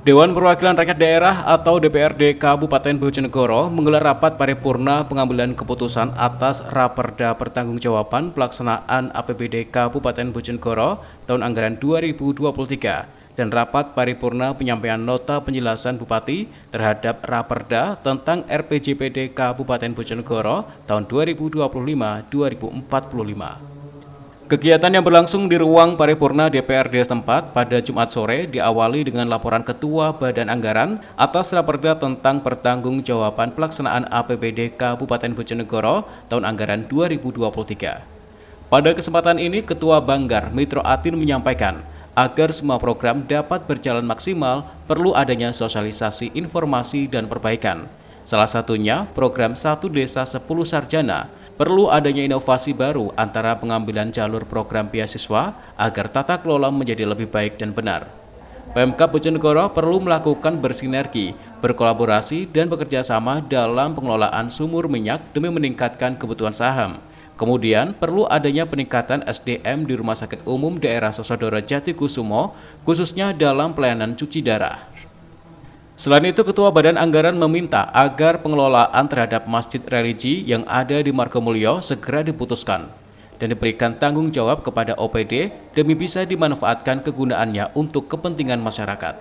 Dewan Perwakilan Rakyat Daerah atau DPRD Kabupaten Bojonegoro menggelar rapat paripurna pengambilan keputusan atas Raperda Pertanggungjawaban Pelaksanaan APBD Kabupaten Bojonegoro tahun anggaran 2023 dan rapat paripurna penyampaian nota penjelasan Bupati terhadap Raperda tentang RPJPD Kabupaten Bojonegoro tahun 2025-2045. Kegiatan yang berlangsung di ruang paripurna DPRD setempat pada Jumat sore diawali dengan laporan Ketua Badan Anggaran atas Raperda tentang pertanggungjawaban pelaksanaan APBD Kabupaten Bojonegoro tahun anggaran 2023. Pada kesempatan ini, Ketua Banggar Mitro Atin menyampaikan agar semua program dapat berjalan maksimal perlu adanya sosialisasi informasi dan perbaikan. Salah satunya program 1 Desa 10 Sarjana. Perlu adanya inovasi baru antara pengambilan jalur program beasiswa agar tata kelola menjadi lebih baik dan benar. Pemkab Bojonegoro perlu melakukan bersinergi, berkolaborasi, dan bekerja sama dalam pengelolaan sumur minyak demi meningkatkan kebutuhan saham. Kemudian, perlu adanya peningkatan SDM di Rumah Sakit Umum Daerah Sosodoro Jatikusumo, khususnya dalam pelayanan cuci darah. Selain itu, Ketua Badan Anggaran meminta agar pengelolaan terhadap masjid religi yang ada di Margomulyo segera diputuskan dan diberikan tanggung jawab kepada OPD demi bisa dimanfaatkan kegunaannya untuk kepentingan masyarakat.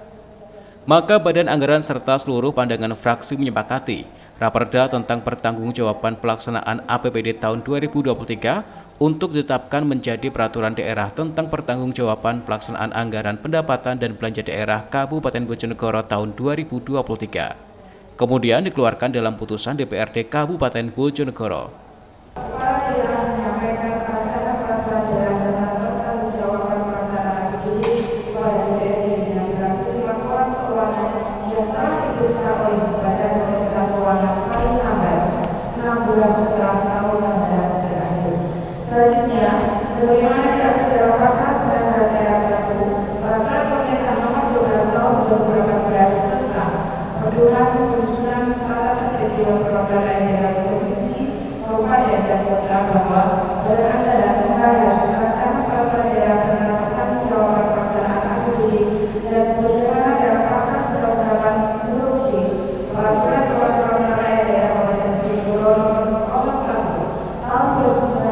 Maka Badan Anggaran serta seluruh pandangan fraksi menyepakati Raperda tentang pertanggungjawaban pelaksanaan APBD tahun 2023 untuk ditetapkan menjadi peraturan daerah tentang pertanggungjawaban pelaksanaan anggaran pendapatan dan belanja daerah Kabupaten Bojonegoro tahun 2023. Kemudian dikeluarkan dalam putusan DPRD Kabupaten Bojonegoro. Selanjutnya, sebagaimana diatur dalam pasal 19 ayat 1 Peraturan Pemerintah Nomor 12 Tahun 2018 tentang pedoman penyusunan tata tertib dewan perwakilan daerah provinsi, kabupaten dan kota bahwa Badan Anggaran membahas rancangan peraturan daerah tentang pertanggungjawaban pelaksanaan APBD dan sebagaimana dalam pasal 98 huruf C Peraturan Dewan Perwakilan Daerah Kabupaten Bojonegoro Nomor 01 Tahun 2019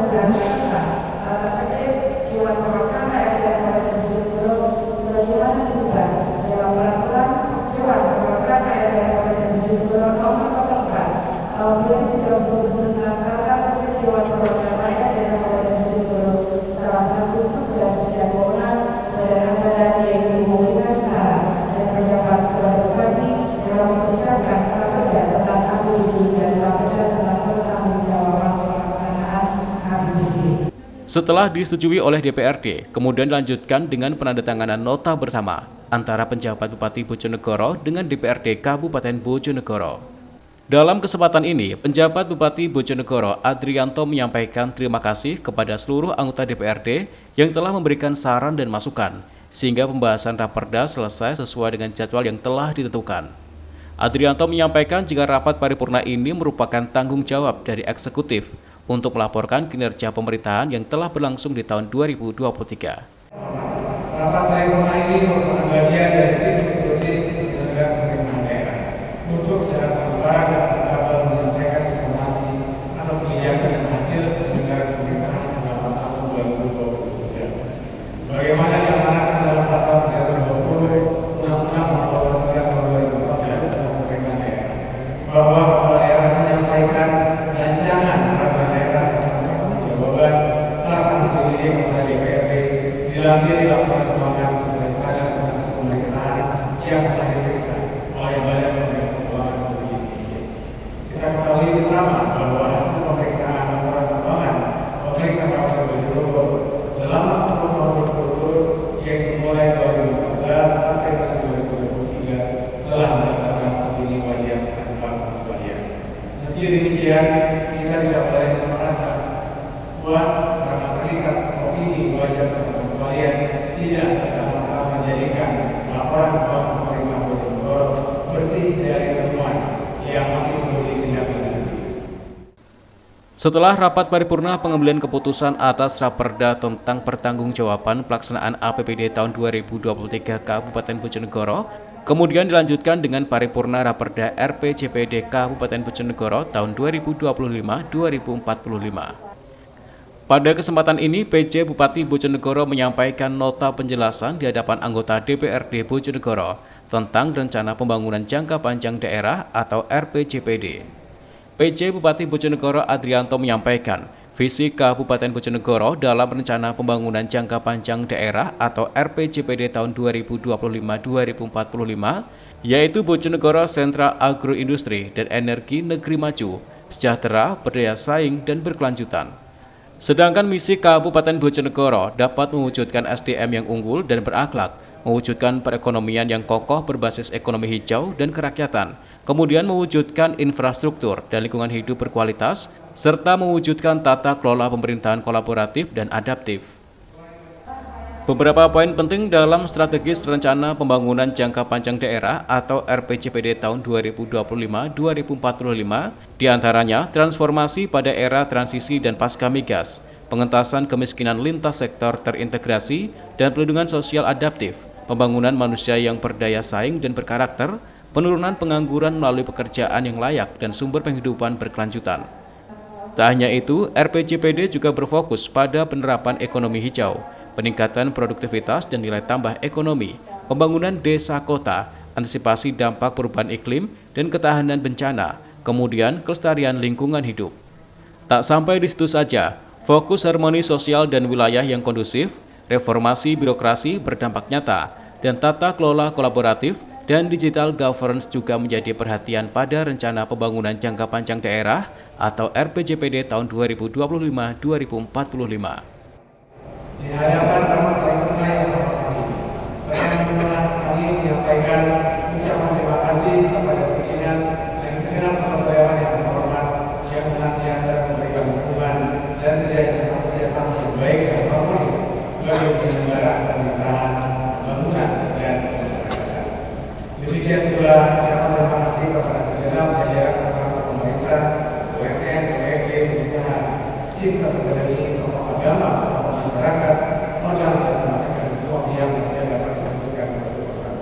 Dewan Perwakilan Daerah Kabupaten Bojonegoro sebagaimana diubah dalam peraturan Dewan Perwakilan Daerah Kabupaten Bojonegoro Nomor 04 Tahun 2020 tentang tata tertib Dewan Perwakilan Daerah Kabupaten Bojonegoro. Salah satu tugas dan wewenang Badan Anggaran yaitu memberikan saran dan pendapat kepada Bupati dalam mempersiapkan Raperda tentang APBD dan Raperda tentang pertanggungjawaban pelaksanaan APBD. Setelah disetujui oleh DPRD, kemudian dilanjutkan dengan penandatanganan nota bersama antara penjabat Bupati Bojonegoro dengan DPRD Kabupaten Bojonegoro. Dalam kesempatan ini, penjabat Bupati Bojonegoro Adrianto menyampaikan terima kasih kepada seluruh anggota DPRD yang telah memberikan saran dan masukan, sehingga pembahasan Raperda selesai sesuai dengan jadwal yang telah ditentukan. Adrianto menyampaikan jika rapat paripurna ini merupakan tanggung jawab dari eksekutif untuk melaporkan kinerja pemerintahan yang telah berlangsung di tahun 2023. Rapat paripurna ini merupakan bagian dari sistem eksekutif penyelenggaraan pemerintahan daerah untuk secara terbuka dan dapat menyampaikan informasi atau kebijakan dan hasil penyelenggaraan pemerintahan selama tahun 2023. Bagaimana diamanatkan dalam pasal 320 Undang-Undang Nomor 13 Tahun 2014 tentang pemerintahan daerah bahwa kepala daerah menyampaikan rancangan kepada DPRD dilampiri di laporan keuangan kementerian pemerintahan yang telah diperiksa oleh Badan Keuangan Republik Indonesia. Kita ketahui bersama bahwa hasil pemeriksaan laporan keuangan pemerintah Kabupaten Bojonegoro dalam 10 tahun berturut-turut yaitu mulai 2014 sampai 2023 telah mendapatkan opini wajar tanpa pengecualian. Meski demikian, kita tidak boleh merasa puas karena terikat opini wajar pengecualian tidak serta-merta menjadikan laporan keuangan pemerintah Bojonegoro bersih dari temuan yang masih perlu ditindaklanjuti. Setelah rapat paripurna pengambilan keputusan atas Raperda tentang pertanggungjawaban pelaksanaan APBD tahun 2023 Kabupaten Bojonegoro, Kemudian dilanjutkan dengan paripurna Raperda RPJPD Kabupaten Bojonegoro tahun 2025-2045. Pada kesempatan ini, PJ Bupati Bojonegoro menyampaikan nota penjelasan di hadapan anggota DPRD Bojonegoro tentang Rencana Pembangunan Jangka Panjang Daerah atau RPJPD. PJ Bupati Bojonegoro Adrianto menyampaikan, visi Kabupaten Bojonegoro dalam Rencana Pembangunan Jangka Panjang Daerah atau RPJPD tahun 2025-2045, yaitu Bojonegoro Sentra Agroindustri dan Energi Negeri Maju, sejahtera, berdaya saing, dan berkelanjutan. Sedangkan misi Kabupaten Bojonegoro dapat mewujudkan SDM yang unggul dan berakhlak, mewujudkan perekonomian yang kokoh berbasis ekonomi hijau dan kerakyatan, kemudian mewujudkan infrastruktur dan lingkungan hidup berkualitas, serta mewujudkan tata kelola pemerintahan kolaboratif dan adaptif. Beberapa poin penting dalam strategis Rencana Pembangunan Jangka Panjang Daerah atau RPJPD tahun 2025-2045, diantaranya transformasi pada era transisi dan pasca migas, pengentasan kemiskinan lintas sektor terintegrasi, dan pelindungan sosial adaptif, pembangunan manusia yang berdaya saing dan berkarakter, penurunan pengangguran melalui pekerjaan yang layak dan sumber penghidupan berkelanjutan. Tak hanya itu, RPJPD juga berfokus pada penerapan ekonomi hijau, peningkatan produktivitas dan nilai tambah ekonomi, pembangunan desa kota, antisipasi dampak perubahan iklim dan ketahanan bencana, kemudian kelestarian lingkungan hidup. Tak sampai di situ saja, fokus harmoni sosial dan wilayah yang kondusif, reformasi birokrasi berdampak nyata, dan tata kelola kolaboratif dan digital governance juga menjadi perhatian pada Rencana Pembangunan Jangka Panjang Daerah atau RPJPD tahun 2025-2045. Di hadapan tamu paripurna yang terhormat, kami menyampaikan ucapan terima kasih kepada pimpinan dan segenap pegawai yang terhormat yang senantiasa memberikan dukungan dan kerjasama yang baik dan harmonis bagi penyelenggaraan pemerintahan, pembangunan dan masyarakat. Demikian pula ucapan terima kasih kepada segenap jajaran aparatur pemerintah, BUMN, BUMD, pengusaha, tim terpelajari, tokoh agama, masyarakat, melaksanakan semua pihak yang dapat menentukan keputusan.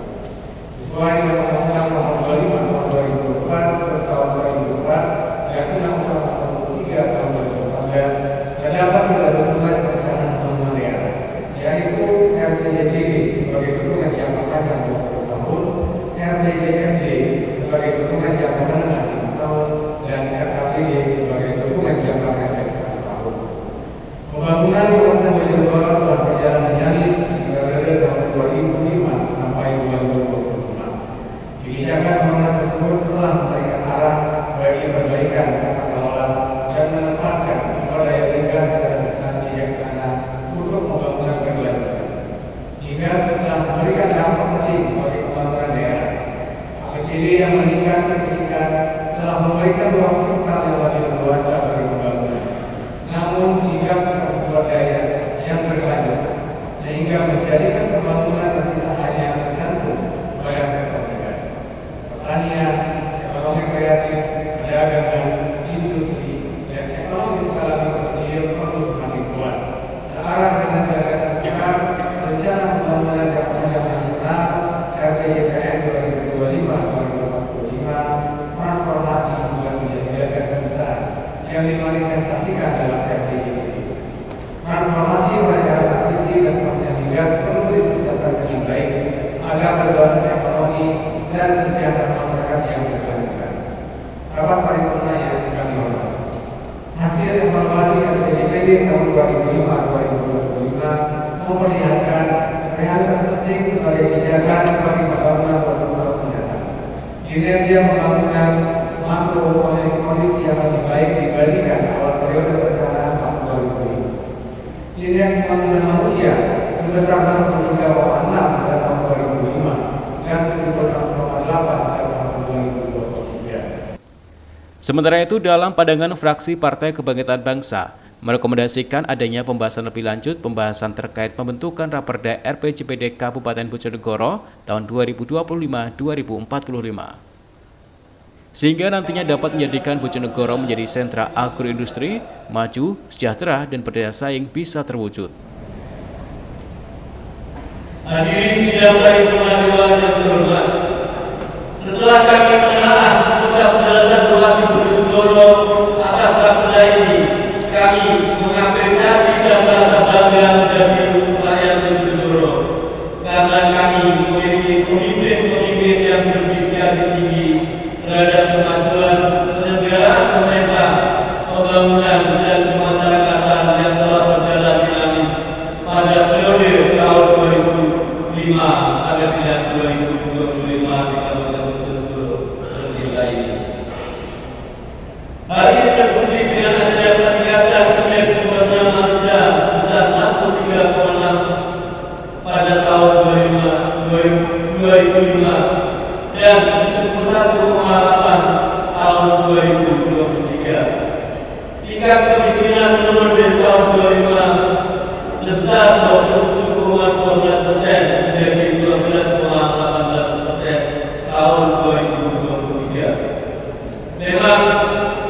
Sesuai dengan Undang-Undang Nomor 25 Tahun 2004 Tahun 2004 dan Undang-Undang Nomor 3 Tahun 2014, terdapat pada dokumen perencanaan pembangunan daerah, yaitu RPJPD sebagai dokumen jangka panjang 20 tahun, RPJMD sebagai dokumen jangka menengah 5 tahun, dan RKPD sebagai dokumen jangka pendek 1 tahun. Pembangunan Kabupaten Bojonegoro telah berjalan dinamis hingga periode tahun 2005 sampai 2025. Kebijakan pembangunan tersebut telah memberikan arah bagi perbaikan tata kelola dan menempatkan sumber daya gas secara bijaksana untuk pembangunan berkelanjutan. Hingga setelah memberikan dampak penting bagi pembangunan daerah, APBD yang meningkat signifikan telah memberikan ruang fiskal yang lebih leluasa bagi pembangunan. Namun hingga sumber daya yang berkelanjutan, sehingga menjadikan pembangunan tidak hanya tergantung pada sektor gas, pertanian, ekonomi kreatif, perdagangan, industri, dan ekonomi skala mikro kecil perlu semakin kuat. Searah dengan gagasan besar Rencana Pembangunan Jangka Panjang Nasional RPJPN 2025-2045, transformasi juga menjadi gagasan besar yang dimanifestasikan dalam RPJPD. Transformasi pada era transisi dan pasca migas perlu dipersiapkan dengan baik agar berbasis ekonomi dan kesejahteraan masyarakat yang berkelanjutan. Rapat paripurna yang kami hormati, hasil evaluasi RPJPD tahun 2005-2025 memperlihatkan realitas penting sebagai pijakan bagi pembangunan tahun mendatang. Kinerja pembangunan makro oleh kondisi yang lebih baik dibandingkan awal periode perencanaan tahun 2005. Indeks pembangunan manusia sebesar 63,6 pada tahun 2005 dan 71,8 pada tahun 2023. Sementara itu, dalam pandangan fraksi Partai Kebangkitan Bangsa, merekomendasikan adanya pembahasan lebih lanjut pembahasan terkait pembentukan Raperda RPJPD Kabupaten Bojonegoro tahun 2025-2045. Sehingga nantinya dapat menjadikan Bojonegoro menjadi sentra agroindustri, maju, sejahtera, dan berdaya saing bisa terwujud. Hadirin sidang paripurna dewan yang terhormat, Setelah kami menelaah tentang penjelasan Bupati Bojonegoro atas agenda ini, kami mengapresiasi dan merasa bangga menjadi rakyat Bojonegoro karena kami memiliki pemimpin-pemimpin yang berdedikasi tinggi terhadap kemajuan penyelenggaraan pemerintah, pembangunan dan kemasyarakatan yang telah berjalan dinamis pada periode tahun 2005 sampai dengan 2025 di Kabupaten Bojonegoro tercinta ini. Hal ini terbukti dengan adanya peningkatan indeks sumber daya manusia sebesar 63,6 pada tahun 2005 dan 71,8 tahun 2023. Tingkat kemiskinan menurun dari tahun 2005 sebesar 27,12% menjadi 12,18% tahun 2023. Memang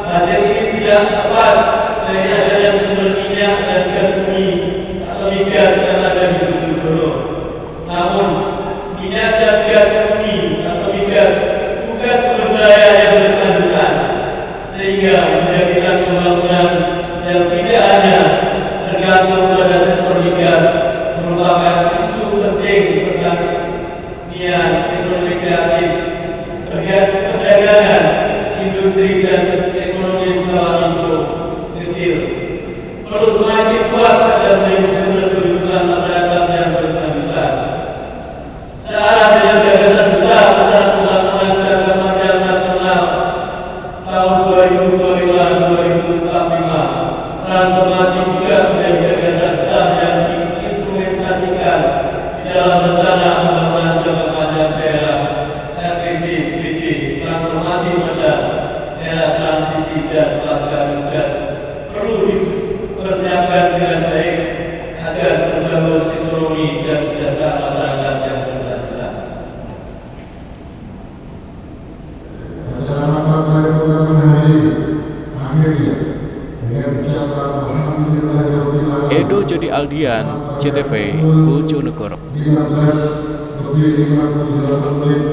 hasil ini tidak lepas dari adanya sumber minyak dan gas bumi atau migas yang ada di Bojonegoro. Namun, minyak dan gas bumi atau migas bukan sumber daya yang berkelanjutan, sehingga menjadikan pembangunan yang tidak hanya tergantung pada sektor migas merupakan isu penting pertanian, ekonomi kreatif, perdagangan, industri dan ekonomi skala mikro kecil. Perlu semakin kuat agar menjadi sumber kehidupan masyarakat yang berkelanjutan. Searah dengan gagasan besar tentang pembangunan jangka panjang nasional tahun 2025-2045, transformasi juga menjadi gagasan besar yang diinstrumentasikan di dalam rencana pembangunan jangka panjang daerah RPJMD, transformasi pada era transisi dan pasca migas. Perlu dipersiapkan dengan baik agar terbangun ekonomi dan kesejahteraan masyarakat yang berkelanjutan. Kecamatan Paripurna hari akhirnya dengan ucapan alhamdulillah. Edo Jody Aldian, CTV, Bojonegoro. 15 lebih 58 menit